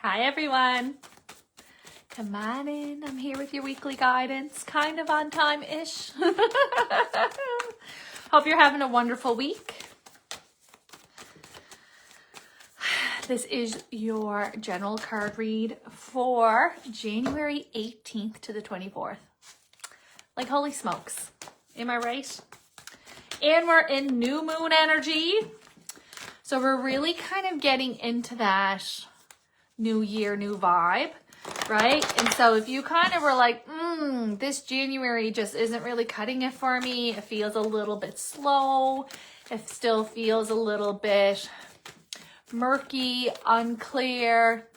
Hi everyone. Come on in. I'm here with your weekly guidance, kind of on time-ish. Hope you're having a wonderful week. This is your general card read for January 18th to the 24th. Like, holy smokes. Am I right? And we're in new moon energy. So we're really kind of getting into that new year, new vibe, right? And so if you kind of were like, this January just isn't really cutting it for me. It feels a little bit slow. It still feels a little bit murky, unclear.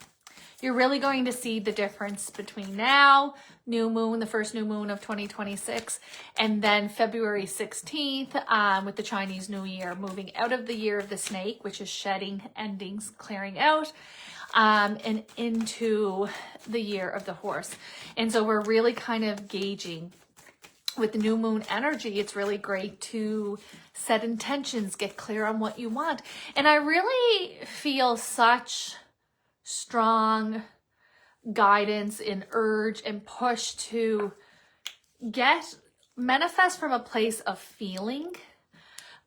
You're really going to see the difference between now, new moon, the first new moon of 2026, and then February 16th with the Chinese New Year, moving out of the year of the snake, which is shedding, endings, clearing out, and into the year of the horse. And so we're really kind of gauging with the new moon energy. It's really great to set intentions, get clear on what you want. And I really feel such strong guidance and urge and push to manifest from a place of feeling,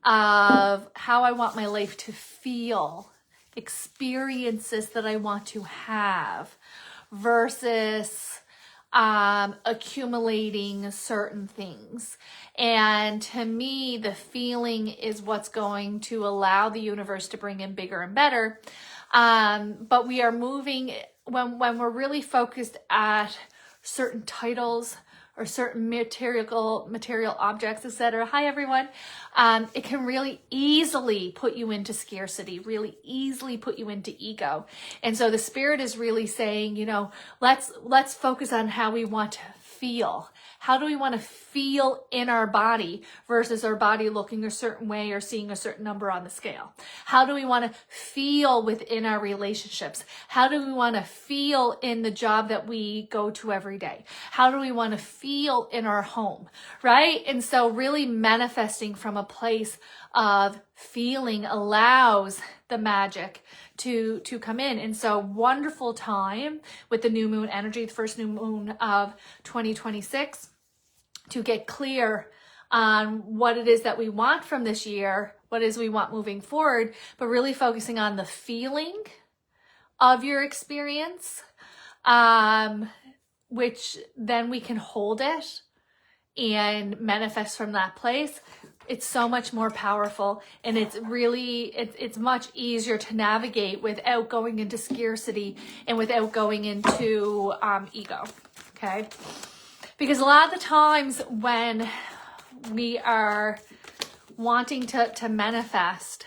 of how I want my life to feel, experiences that I want to have, versus accumulating certain things. And to me, the feeling is what's going to allow the universe to bring in bigger and better. But we are moving when we're really focused at certain titles or certain material objects, etc. Hi everyone. It can really easily put you into scarcity, really easily put you into ego. And so the spirit is really saying, let's focus on how we want to feel. How do we want to feel in our body versus our body looking a certain way or seeing a certain number on the scale? How do we want to feel within our relationships? How do we want to feel in the job that we go to every day? How do we want to feel in our home, right? And so really manifesting from a place of feeling allows the magic to come in. And so wonderful time with the new moon energy, the first new moon of 2026, to get clear on what it is that we want from this year, what it is we want moving forward, but really focusing on the feeling of your experience, which then we can hold it and manifest from that place. It's so much more powerful, and it's much easier to navigate without going into scarcity and without going into ego, okay? Because a lot of the times when we are wanting to manifest,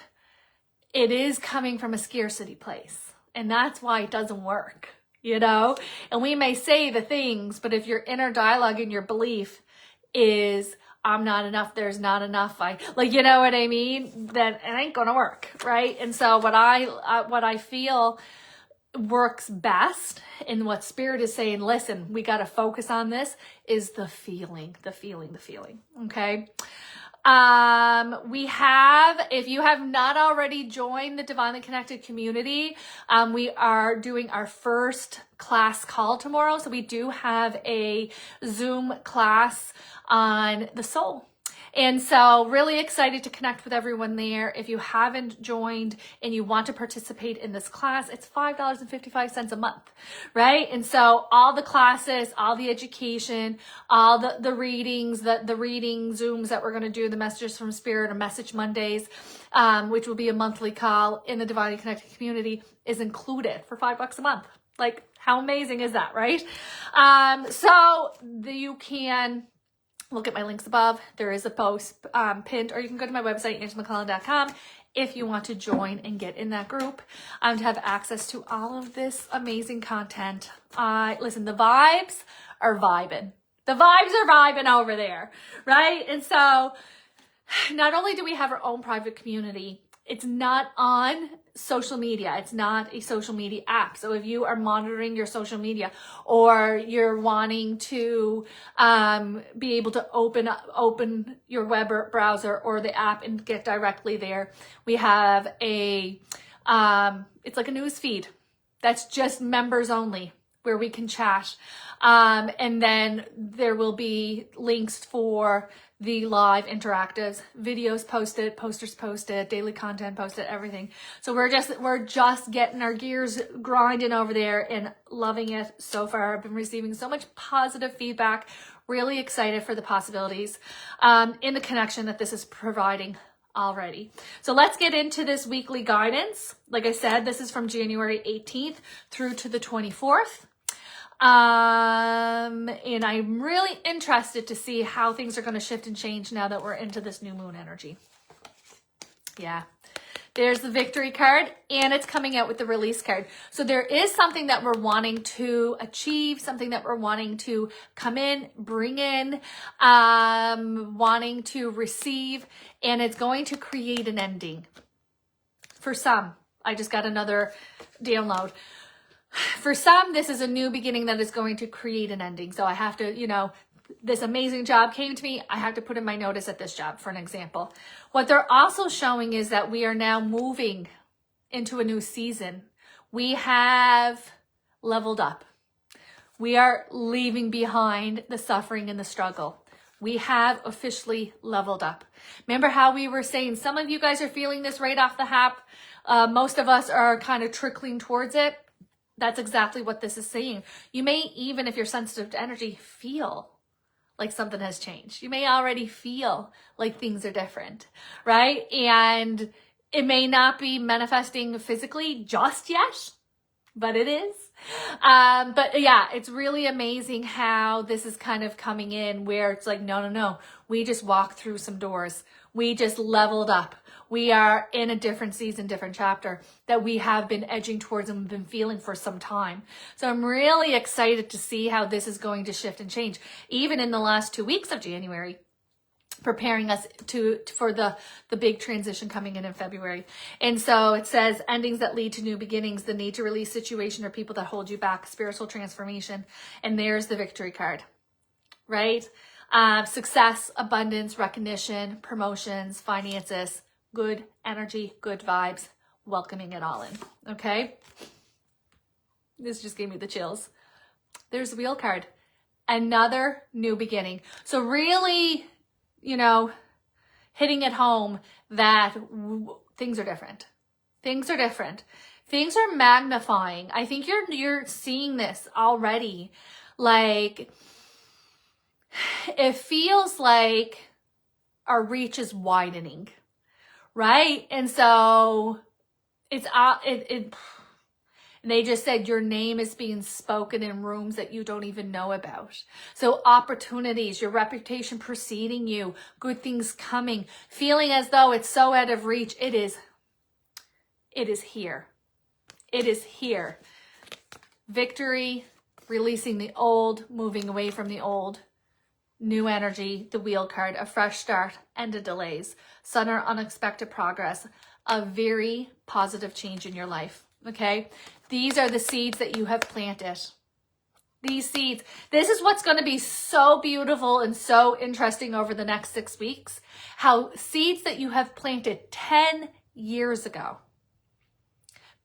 it is coming from a scarcity place, and that's why it doesn't work, And we may say the things, but if your inner dialogue and your belief is, I'm not enough, there's not enough, you know what I mean? Then it ain't gonna work, right? And so what I feel works best, and what spirit is saying, listen, we got to focus on this, is the feeling, okay? We have, if you have not already joined the Divinely Connected community, we are doing our first class call tomorrow. So we do have a Zoom class on the soul. And so really excited to connect with everyone there. If you haven't joined and you want to participate in this class, it's $5.55 a month, right? And so all the classes, all the education, all the readings, the reading Zooms that we're going to do, the messages from Spirit or Message Mondays, which will be a monthly call in the Divinely Connected community, is included for $5 a month. Like, how amazing is that, right? So you can look at my links above. There is a post pinned, or you can go to my website, AngelaMcClellan.com, if you want to join and get in that group, to have access to all of this amazing content. Listen, the vibes are vibing. The vibes are vibing over there, right? And so not only do we have our own private community, it's not on social media. It's not a social media app. So if you are monitoring your social media, or you're wanting to be able to open your web browser or the app and get directly there, we have it's like a news feed. That's just members only, where we can chat. And then there will be links for the live interactives, videos posted, posters posted, daily content posted, everything. So we're just getting our gears grinding over there and loving it so far. I've been receiving so much positive feedback, really excited for the possibilities in the connection that this is providing already. So let's get into this weekly guidance. Like I said, this is from January 18th through to the 24th. And I'm really interested to see how things are going to shift and change now that we're into this new moon energy. Yeah. There's the victory card, and it's coming out with the release card. So there is something that we're wanting to achieve, something that we're wanting to come in, bring in, wanting to receive, and it's going to create an ending. For some, I just got another download. For some, this is a new beginning that is going to create an ending. So I have to, this amazing job came to me. I have to put in my notice at this job, for an example. What they're also showing is that we are now moving into a new season. We have leveled up. We are leaving behind the suffering and the struggle. We have officially leveled up. Remember how we were saying some of you guys are feeling this right off the hop. Most of us are kind of trickling towards it. That's exactly what this is saying. You may even, if you're sensitive to energy, feel like something has changed. You may already feel like things are different, right? And it may not be manifesting physically just yet, but it is. But yeah, it's really amazing how this is kind of coming in where it's like, no. We just walked through some doors. We just leveled up. We are in a different season, different chapter that we have been edging towards and been feeling for some time. So I'm really excited to see how this is going to shift and change. Even in the last 2 weeks of January, preparing us for the big transition coming in February. And so it says endings that lead to new beginnings, the need to release situation or people that hold you back, spiritual transformation. And there's the victory card, right? Success, abundance, recognition, promotions, finances, good energy, good vibes, welcoming it all in. Okay. This just gave me the chills. There's the wheel card, another new beginning. So really, hitting it home that things are different. Things are different. Things are magnifying. I think you're seeing this already. Like, it feels like our reach is widening, right? And so they just said your name is being spoken in rooms that you don't even know about. So opportunities, your reputation preceding you, good things coming, feeling as though it's so out of reach. It is here. It is here. Victory, releasing the old, moving away from the old. New energy, the wheel card, a fresh start, end of delays, sudden or unexpected progress, a very positive change in your life. Okay. These are the seeds that you have planted. These seeds. This is what's going to be so beautiful and so interesting over the next 6 weeks. How seeds that you have planted 10 years ago,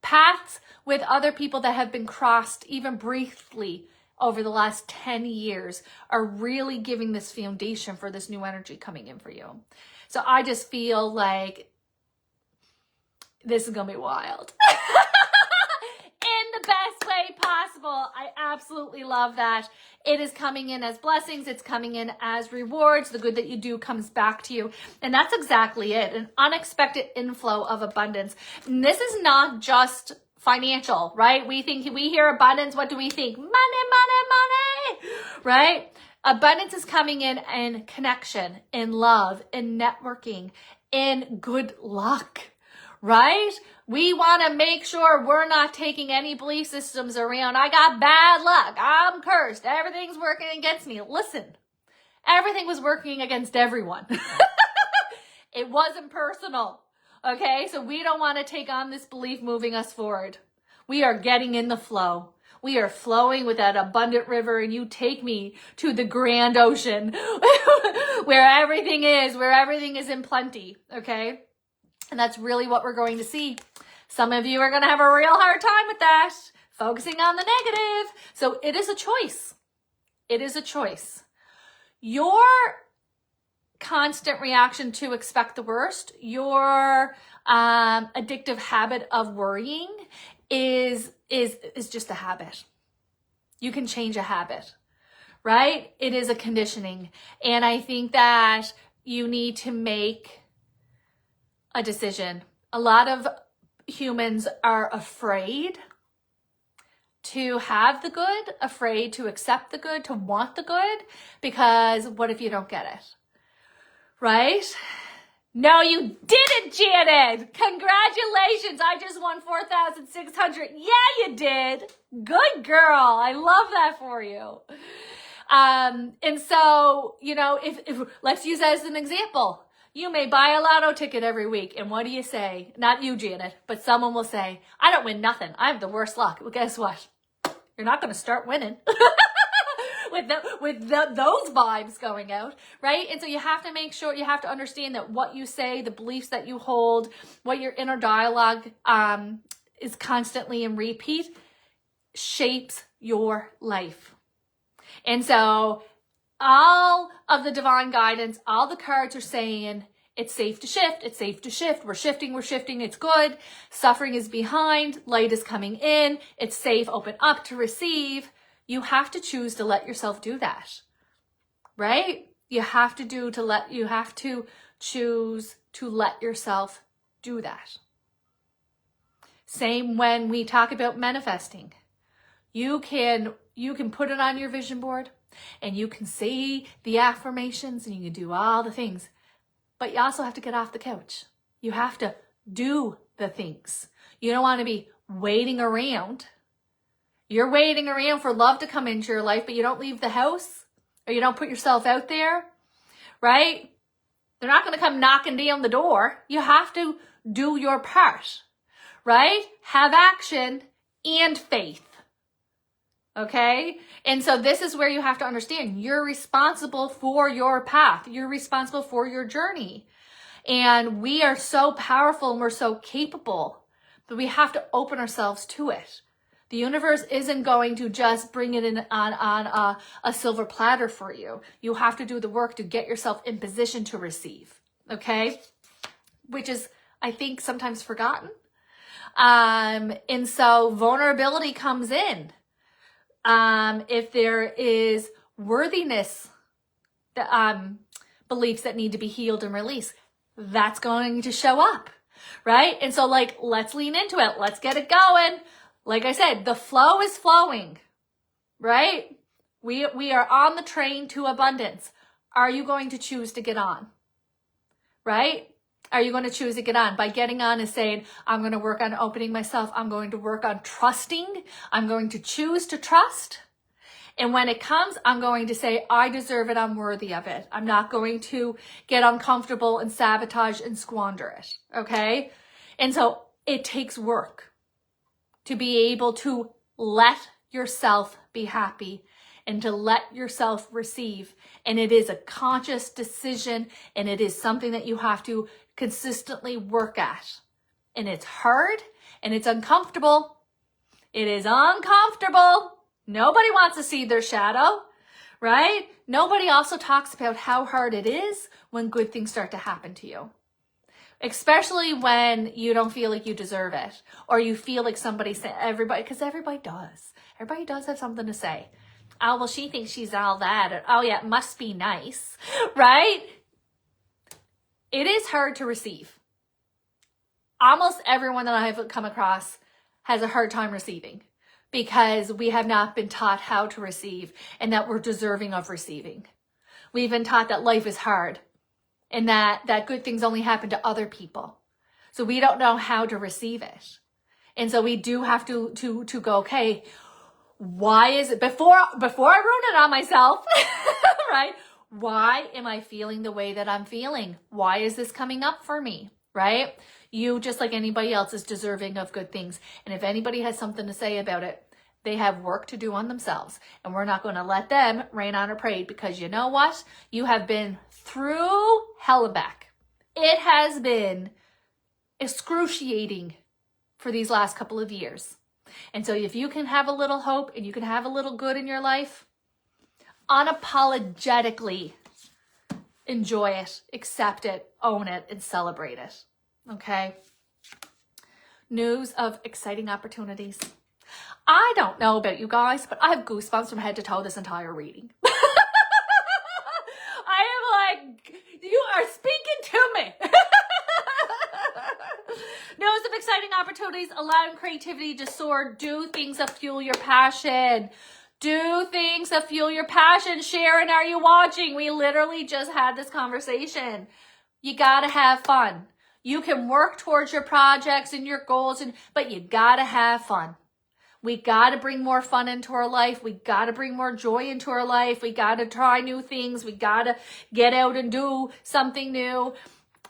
paths with other people that have been crossed even briefly over the last 10 years are really giving this foundation for this new energy coming in for you. So I just feel like this is going to be wild. In the best way possible. I absolutely love that. It is coming in as blessings. It's coming in as rewards. The good that you do comes back to you. And that's exactly it. An unexpected inflow of abundance. And this is not just financial, right? We hear abundance. What do we think? Money, money, money, right? Abundance is coming in connection, in love, in networking, in good luck, right? We want to make sure we're not taking any belief systems around. I got bad luck. I'm cursed. Everything's working against me. Listen, everything was working against everyone. It wasn't personal. Okay, so we don't want to take on this belief moving us forward. We are getting in the flow. We are flowing with that abundant river, and you take me to the grand ocean where everything is in plenty. Okay, and that's really what we're going to see. Some of you are going to have a real hard time with that. focusing on the negative. So it is a choice. It is a choice. Your constant reaction to expect the worst, your addictive habit of worrying is just a habit. You can change a habit, right? It is a conditioning. And I think that you need to make a decision. A lot of humans are afraid to have the good, afraid to accept the good, to want the good, because what if you don't get it? Right? No, you didn't, Janet. Congratulations. I just won 4,600. Yeah, you did. Good girl. I love that for you. And so, you know, if let's use that as an example. You may buy a lotto ticket every week. And what do you say? Not you, Janet, but someone will say, I don't win nothing. I have the worst luck. Well, guess what? You're not going to start winning. with those vibes going out, right? And so you have to make sure, you have to understand that what you say, the beliefs that you hold, what your inner dialogue is constantly in repeat, shapes your life. And so all of the divine guidance, all the cards are saying, it's safe to shift. It's safe to shift. We're shifting. It's good. Suffering is behind. Light is coming in. It's safe. Open up to receive. You have to choose to let yourself do that, right? You have to choose to let yourself do that. Same when we talk about manifesting. You can put it on your vision board and you can say the affirmations and you can do all the things, but you also have to get off the couch. You have to do the things. You don't want to be waiting around. You're waiting around for love to come into your life, but you don't leave the house or you don't put yourself out there, right? They're not going to come knocking down the door. You have to do your part, right? Have action and faith. Okay? And so this is where you have to understand you're responsible for your path. You're responsible for your journey. And we are so powerful and we're so capable, but we have to open ourselves to it. The universe isn't going to just bring it in on a silver platter for you. You have to do the work to get yourself in position to receive. Okay? Which is, I think, sometimes forgotten. And so vulnerability comes in. If there is worthiness, beliefs that need to be healed and released, that's going to show up, right? And so let's lean into it. Let's get it going. Like I said, the flow is flowing, right? We are on the train to abundance. Are you going to choose to get on, right? Are you going to choose to get on? By getting on is saying, I'm going to work on opening myself. I'm going to work on trusting. I'm going to choose to trust. And when it comes, I'm going to say, I deserve it. I'm worthy of it. I'm not going to get uncomfortable and sabotage and squander it. Okay? And so it takes work to be able to let yourself be happy and to let yourself receive. And it is a conscious decision and it is something that you have to consistently work at. And it's hard and it's uncomfortable. It is uncomfortable. Nobody wants to see their shadow, right? Nobody also talks about how hard it is when good things start to happen to you. Especially when you don't feel like you deserve it or you feel like somebody said, because everybody does. Everybody does have something to say. Oh, well, she thinks she's all that. Or, oh, yeah, it must be nice, right? It is hard to receive. Almost everyone that I have come across has a hard time receiving because we have not been taught how to receive and that we're deserving of receiving. We've been taught that life is hard and that good things only happen to other people. So we don't know how to receive it. And so we do have to go, okay, why is it, before I ruin it on myself, right? Why am I feeling the way that I'm feeling? Why is this coming up for me, right? You, just like anybody else, is deserving of good things. And if anybody has something to say about it, they have work to do on themselves. And we're not going to let them rain on our parade because you know what? You have been through hell and back. It has been excruciating for these last couple of years. And so if you can have a little hope and you can have a little good in your life, unapologetically enjoy it, accept it, own it, and celebrate it. Okay? News of exciting opportunities. I don't know about you guys, but I have goosebumps from head to toe this entire reading. I am like, you are speaking to me. News of exciting opportunities, allowing creativity to soar. Do things that fuel your passion. Do things that fuel your passion. Sharon, are you watching? We literally just had this conversation. You gotta have fun. You can work towards your projects and your goals, but you gotta have fun. We gotta bring more fun into our life. We gotta bring more joy into our life. We gotta try new things. We gotta get out and do something new.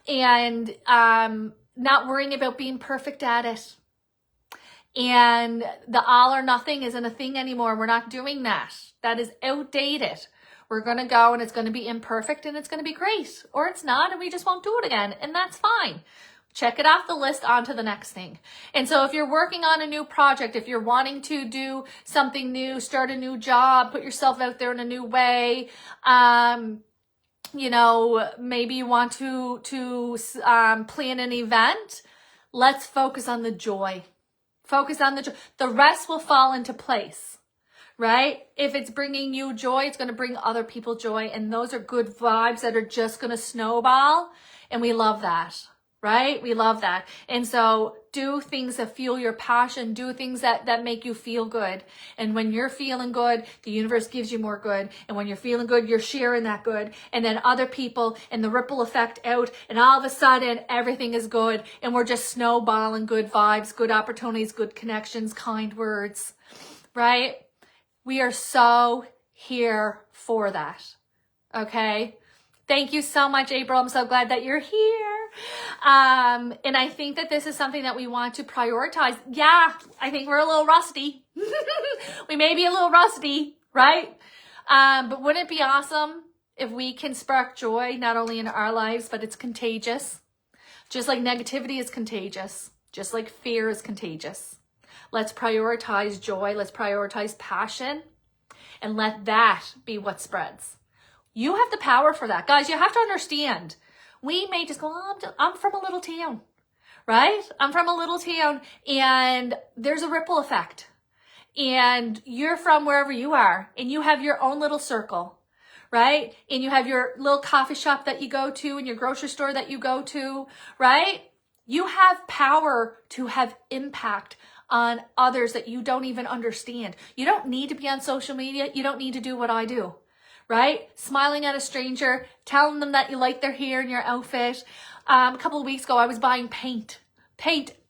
And not worrying about being perfect at it. And the all or nothing isn't a thing anymore. We're not doing that. That is outdated. We're going to go and it's going to be imperfect and it's going to be great. Or it's not and we just won't do it again. And that's fine. Check it off the list, on to the next thing. And so if you're working on a new project, if you're wanting to do something new, start a new job, put yourself out there in a new way, you know, maybe you want to plan an event, let's focus on the joy. Focus on the joy. The rest will fall into place, right? If it's bringing you joy, it's going to bring other people joy. And those are good vibes that are just going to snowball. And we love that, right? We love that. And so do things that fuel your passion. Do things that make you feel good. And when you're feeling good, the universe gives you more good. And when you're feeling good, you're sharing that good. And then other people and the ripple effect out. And all of a sudden, everything is good. And we're just snowballing good vibes, good opportunities, good connections, kind words, right? We are so here for that. Okay? Thank you so much, April. I'm so glad that you're here. And I think that this is something that we want to prioritize. Yeah, I think we're a little rusty. We may be a little rusty, right? But wouldn't it be awesome if we can spark joy, not only in our lives, but it's contagious. Just like negativity is contagious. Just like fear is contagious. Let's prioritize joy. Let's prioritize passion. And let that be what spreads. You have the power for that. Guys, you have to understand. We may just go, oh, I'm from a little town, right? I'm from a little town and there's a ripple effect. And you're from wherever you are and you have your own little circle, right? And you have your little coffee shop that you go to and your grocery store that you go to, right? You have power to have impact on others that you don't even understand. You don't need to be on social media. You don't need to do what I do. Right? Smiling at a stranger, telling them that you like their hair and your outfit. A couple of weeks ago, I was buying paint.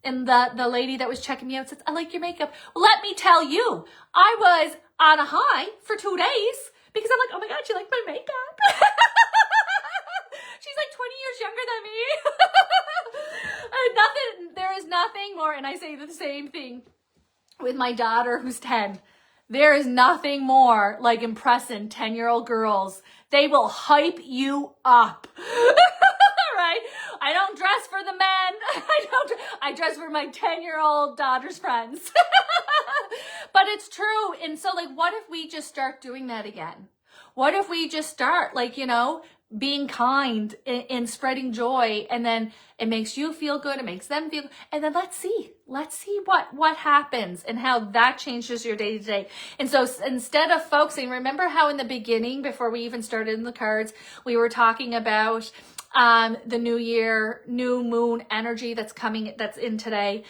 And the lady that was checking me out says, I like your makeup. Well, let me tell you, I was on a high for 2 days because I'm like, oh my God, you like my makeup? She's like 20 years younger than me. There is nothing more. And I say the same thing with my daughter who's 10. There is nothing more like impressing 10-year-old girls. They will hype you up. Right? I don't dress for the men. I dress for my 10-year-old daughter's friends. But it's true. And so like, what if we just start doing that again? What if we just start like, you know, being kind and spreading joy, and then it makes you feel good, it makes them feel, and then let's see what happens and how that changes your day to day. And so instead of focusing, remember how in the beginning, before we even started in the cards, we were talking about the new year, new moon energy that's in today,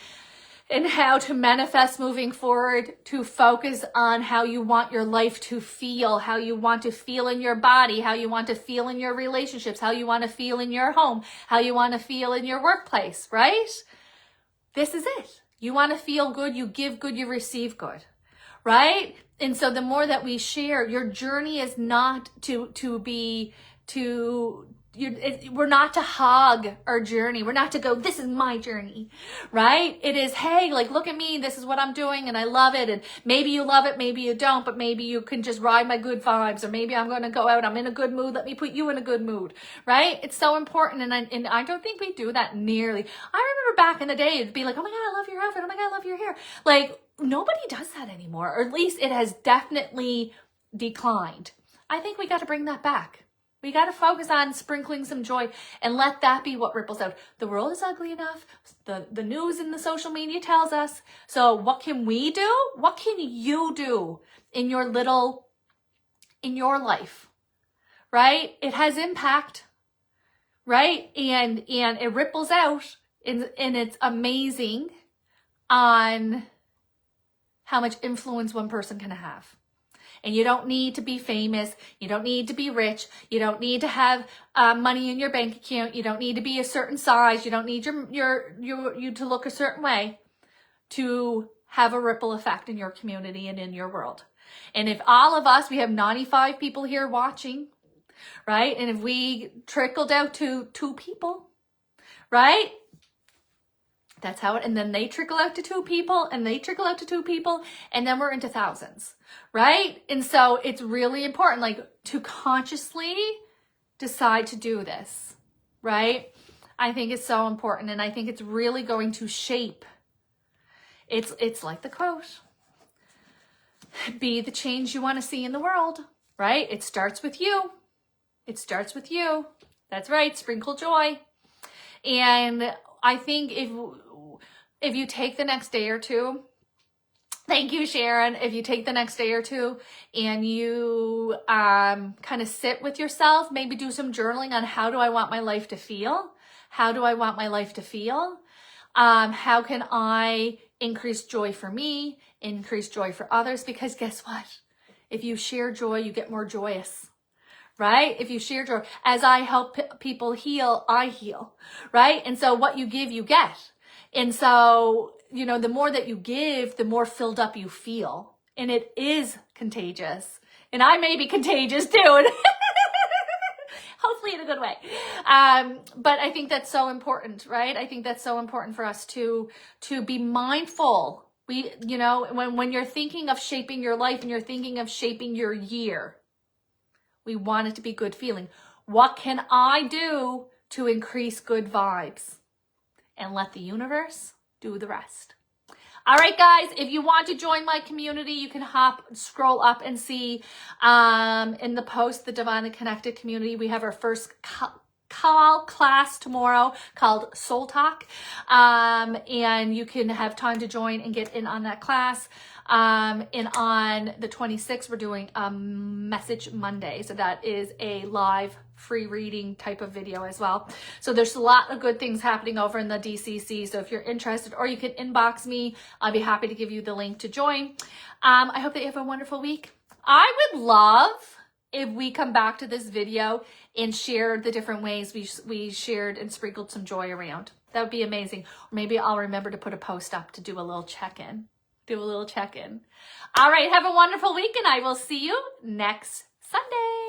and how to manifest moving forward, to focus on how you want your life to feel, how you want to feel in your body, how you want to feel in your relationships, how you want to feel in your home, how you want to feel in your workplace, right? This is it. You want to feel good, you give good, you receive good, right? And so the more that we share, your journey is not we're not to hog our journey. We're not to go, this is my journey, right? It is, hey, like, look at me. This is what I'm doing and I love it. And maybe you love it, maybe you don't, but maybe you can just ride my good vibes, or maybe I'm going to go out. I'm in a good mood. Let me put you in a good mood, right? It's so important. And I don't think we do that nearly. I remember back in the day, it'd be like, oh my God, I love your outfit. Oh my God, I love your hair. Like, nobody does that anymore, or at least it has definitely declined. I think we got to bring that back. We got to focus on sprinkling some joy and let that be what ripples out. The world is ugly enough. The news and the social media tells us. So what can we do? What can you do in your life, right? It has impact, right? And it ripples out, and it's amazing on how much influence one person can have. And you don't need to be famous. You don't need to be rich. You don't need to have money in your bank account. You don't need to be a certain size. You don't need you to look a certain way to have a ripple effect in your community and in your world. And if all of us, we have 95 people here watching, right? And if we trickled out to 2 people, right? That's how it, and then they trickle out to 2 people, and they trickle out to 2 people, and then we're into thousands, right? And so it's really important, like, to consciously decide to do this, right? I think it's so important, and I think it's really going to shape. It's like the quote, be the change you want to see in the world, right? It starts with you. It starts with you. That's right. Sprinkle joy. And I think if you take the next day or two, thank you, Sharon. If you take the next day or two and you kind of sit with yourself, maybe do some journaling on how do I want my life to feel? How do I want my life to feel? How can I increase joy for me, increase joy for others? Because guess what? If you share joy, you get more joyous. Right? If you share joy, as I help people heal, I heal, right? And so what you give, you get. And so, the more that you give, the more filled up you feel. And it is contagious. And I may be contagious too. Hopefully in a good way. But I think that's so important, right? I think that's so important for us to be mindful. When you're thinking of shaping your life and you're thinking of shaping your year, we want it to be good feeling. What can I do to increase good vibes? And let the universe do the rest. All right, guys, if you want to join my community, you can scroll up and see in the post, the Divinely Connected community, we have our first class tomorrow called Soul Talk. And you can have time to join and get in on that class. And on the 26th, we're doing a Message Monday. So that is a live free reading type of video as well. So there's a lot of good things happening over in the DCC. So if you're interested, or you can inbox me, I'll be happy to give you the link to join. I hope that you have a wonderful week. I would love if we come back to this video and share the different ways we shared and sprinkled some joy around. That would be amazing. Or maybe I'll remember to put a post up to do a little check-in. All right, have a wonderful week, and I will see you next Sunday.